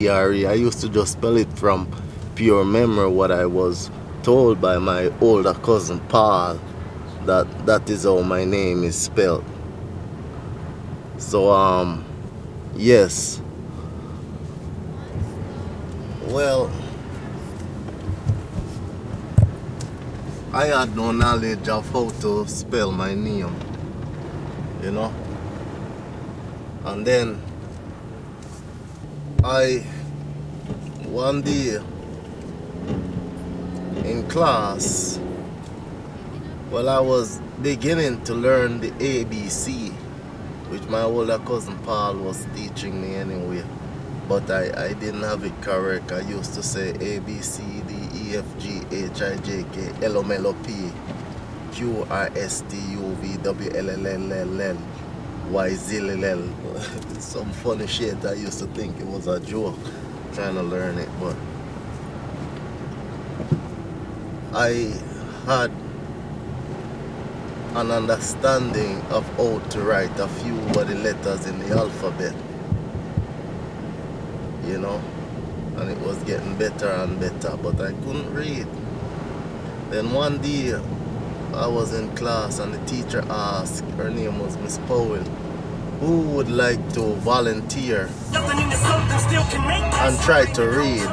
E-R-E. I used to just spell it from pure memory what I was told by my older cousin Paul, that is how my name is spelled. So yes. Well, I had no knowledge of how to spell my name, you know. And then one day in class, well, I was beginning to learn the ABC, which my older cousin Paul was teaching me anyway. But I didn't have it correct. I used to say A, B, C, D, E, F, G, H, I, J, K, L, M, N, O, P, Q, R, S, T, U, V, W, L, L, L, L, L, Y, Z, L, L. Some funny shit. I used to think it was a joke trying to learn it, but I had an understanding of how to write a few of the letters in the alphabet, you know, and it was getting better and better, but I couldn't read. Then one day I was in class and the teacher asked, her name was Miss Powell, who would like to volunteer and try to read?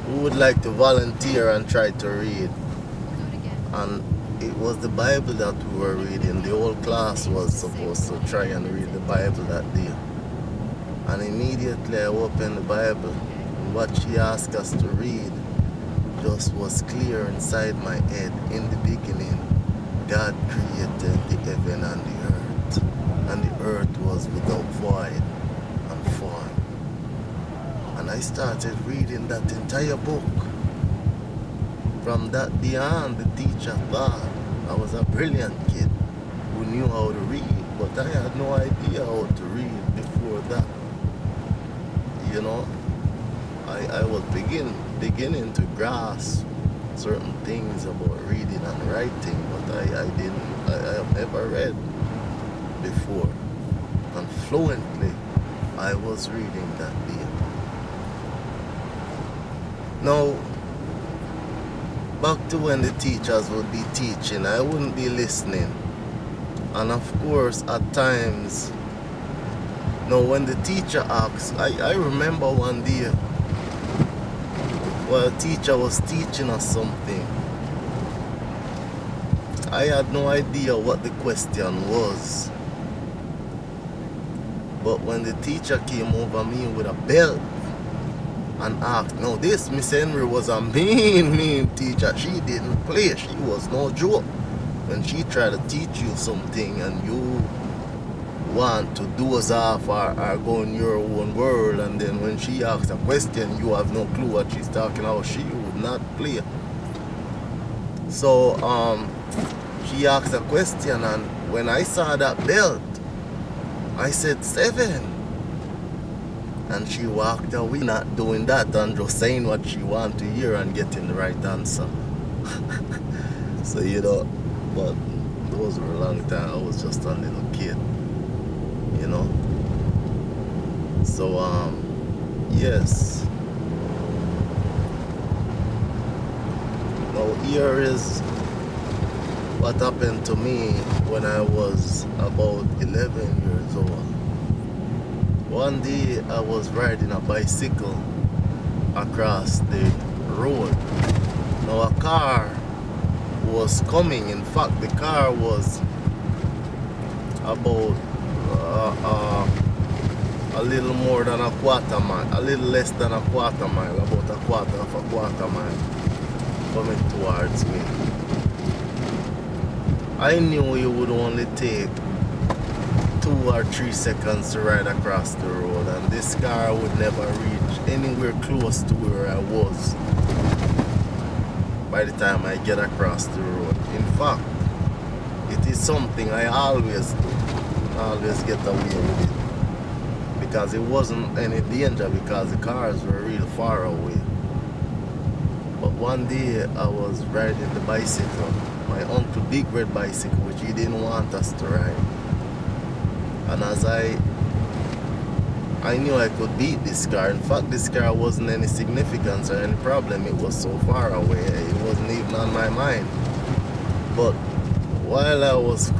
Who would like to volunteer and try to read? And it was the Bible that we were reading. The whole class was supposed to try and read the Bible that day. And immediately I opened the Bible, and what she asked us to read just was clear inside my head. In the beginning, God created the heaven and the earth, and the earth was without void and form. And I started reading that entire book. From that day on, the teacher thought I was a brilliant kid who knew how to read, but I had no idea how to read before that. You know, I was beginning to grasp certain things about reading and writing, but I have never read before. And fluently, I was reading that day. Now, back to when the teachers would be teaching, I wouldn't be listening. And of course, at times, now when the teacher asks, I remember one day, while a teacher was teaching us something, I had no idea what the question was. But when the teacher came over me with a belt and asked, now this Miss Henry was a mean teacher. She didn't play, she was no joke. When she tried to teach you something and you want to doze off or go in your own world, and then when she asks a question you have no clue what she's talking about, she would not play. So she asked a question, and when I saw that belt, I said 7. And she walked away, not doing that and just saying what she wanted to hear and getting the right answer. So, you know, but those were a long time. I was just a little kid, you know. So, yes. Now, here is what happened to me when I was about 11 years old. One day I was riding a bicycle across the road. Now a car was coming. In fact, the car was about a little more than a quarter mile, a little less than a quarter mile, about a quarter of a quarter mile coming towards me. I knew it would only take 2 or 3 seconds to ride across the road, and this car would never reach anywhere close to where I was by the time I get across the road. In fact, it is something I always do. I always get away with it because it wasn't any danger, because the cars were real far away. But one day I was riding the bicycle, my uncle big red bicycle, which he didn't want us to ride. And as I I knew I could beat this car. In fact, this car wasn't any significance or any problem. It was so far away, it wasn't even on my mind. But while I was